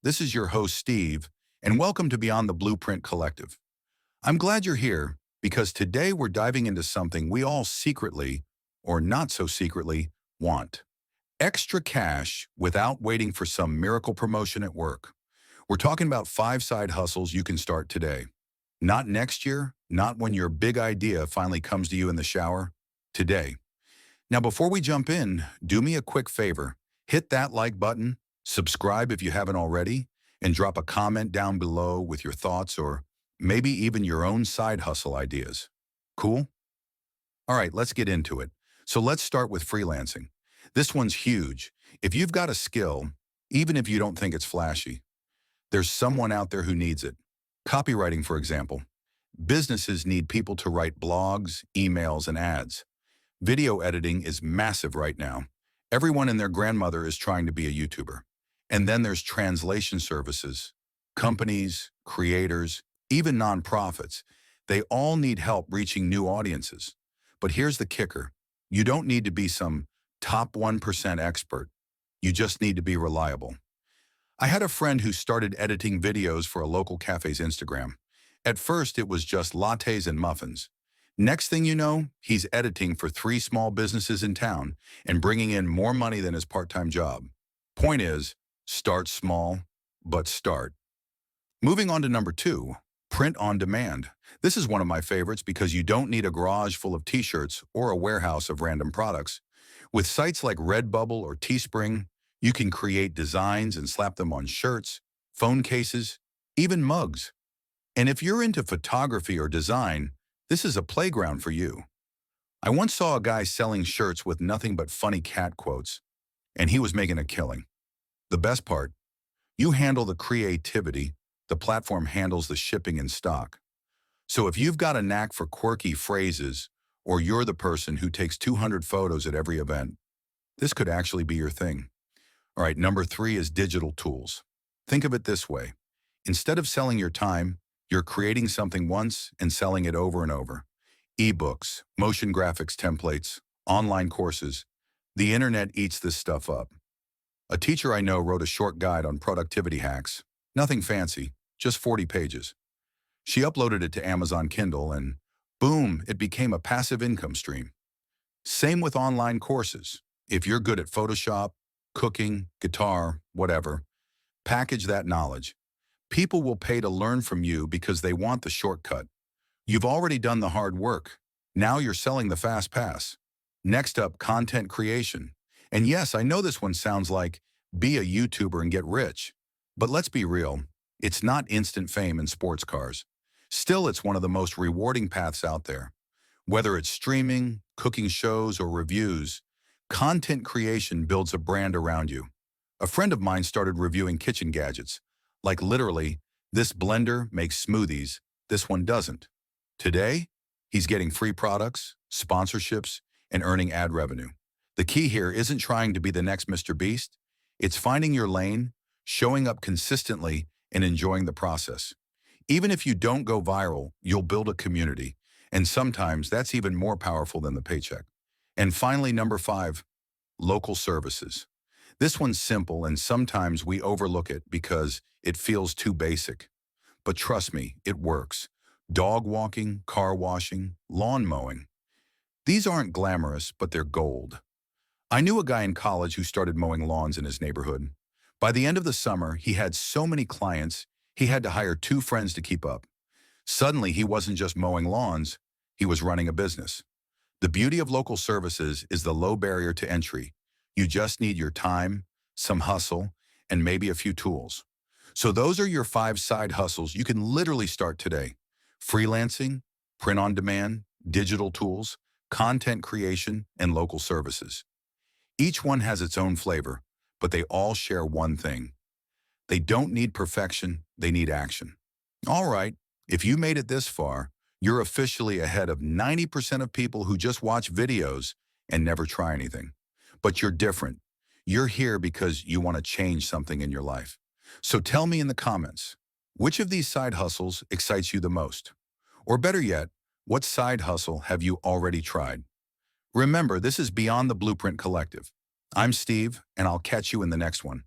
This is your host, Steve, and welcome to Beyond the Blueprint Collective. I'm glad you're here because today we're diving into something we all secretly, or not so secretly, want. Extra cash without waiting for some miracle promotion at work. We're talking about 5 side hustles you can start today. Not next year, not when your big idea finally comes to you in the shower. Today. Now, before we jump in, do me a quick favor. Hit that like button, subscribe if you haven't already, and drop a comment down below with your thoughts or maybe even your own side hustle ideas. Cool? All right, let's get into it. So let's start with freelancing. This one's huge. If you've got a skill, even if you don't think it's flashy, there's someone out there who needs it. Copywriting, for example. Businesses need people to write blogs, emails, and ads. Video editing is massive right now. Everyone and their grandmother is trying to be a YouTuber. And then there's translation services. Companies, creators, even nonprofits. They all need help reaching new audiences. But here's the kicker. You don't need to be some top 1% expert. You just need to be reliable. I had a friend who started editing videos for a local cafe's Instagram. At first, it was just lattes and muffins. Next thing you know, he's editing for 3 small businesses in town and bringing in more money than his part-time job. Point is, start small, but start. Moving on to number 2, print on demand. This is one of my favorites because you don't need a garage full of t-shirts or a warehouse of random products. With sites like Redbubble or Teespring, you can create designs and slap them on shirts, phone cases, even mugs. And if you're into photography or design, this is a playground for you. I once saw a guy selling shirts with nothing but funny cat quotes, and he was making a killing. The best part, you handle the creativity, the platform handles the shipping and stock. So if you've got a knack for quirky phrases, or you're the person who takes 200 photos at every event, this could actually be your thing. All right, number 3 is digital tools. Think of it this way. Instead of selling your time, you're creating something once and selling it over and over. Ebooks, motion graphics templates, online courses. The internet eats this stuff up. A teacher I know wrote a short guide on productivity hacks. Nothing fancy, just 40 pages. She uploaded it to Amazon Kindle and boom, it became a passive income stream. Same with online courses. If you're good at Photoshop, cooking, guitar, whatever, package that knowledge. People will pay to learn from you because they want the shortcut. You've already done the hard work. Now you're selling the fast pass. Next up, content creation. And yes, I know this one sounds like be a YouTuber and get rich. But let's be real, it's not instant fame in sports cars. Still, it's one of the most rewarding paths out there. Whether it's streaming, cooking shows, or reviews, content creation builds a brand around you. A friend of mine started reviewing kitchen gadgets. Like literally, this blender makes smoothies, this one doesn't. Today, he's getting free products, sponsorships, and earning ad revenue. The key here isn't trying to be the next Mr. Beast. It's finding your lane, showing up consistently, and enjoying the process. Even if you don't go viral, you'll build a community. And sometimes that's even more powerful than the paycheck. And finally, number 5, local services. This one's simple and sometimes we overlook it because it feels too basic. But trust me, it works. Dog walking, car washing, lawn mowing. These aren't glamorous, but they're gold. I knew a guy in college who started mowing lawns in his neighborhood. By the end of the summer, he had so many clients, he had to hire 2 friends to keep up. Suddenly, he wasn't just mowing lawns, he was running a business. The beauty of local services is the low barrier to entry. You just need your time, some hustle, and maybe a few tools. So those are your 5 side hustles you can literally start today. Freelancing, print on demand, digital tools, content creation, and local services. Each one has its own flavor, but they all share one thing. They don't need perfection, they need action. All right, if you made it this far, you're officially ahead of 90% of people who just watch videos and never try anything. But you're different. You're here because you want to change something in your life. So tell me in the comments, which of these side hustles excites you the most? Or better yet, what side hustle have you already tried? Remember, this is Beyond the Blueprint Collective. I'm Steve, and I'll catch you in the next one.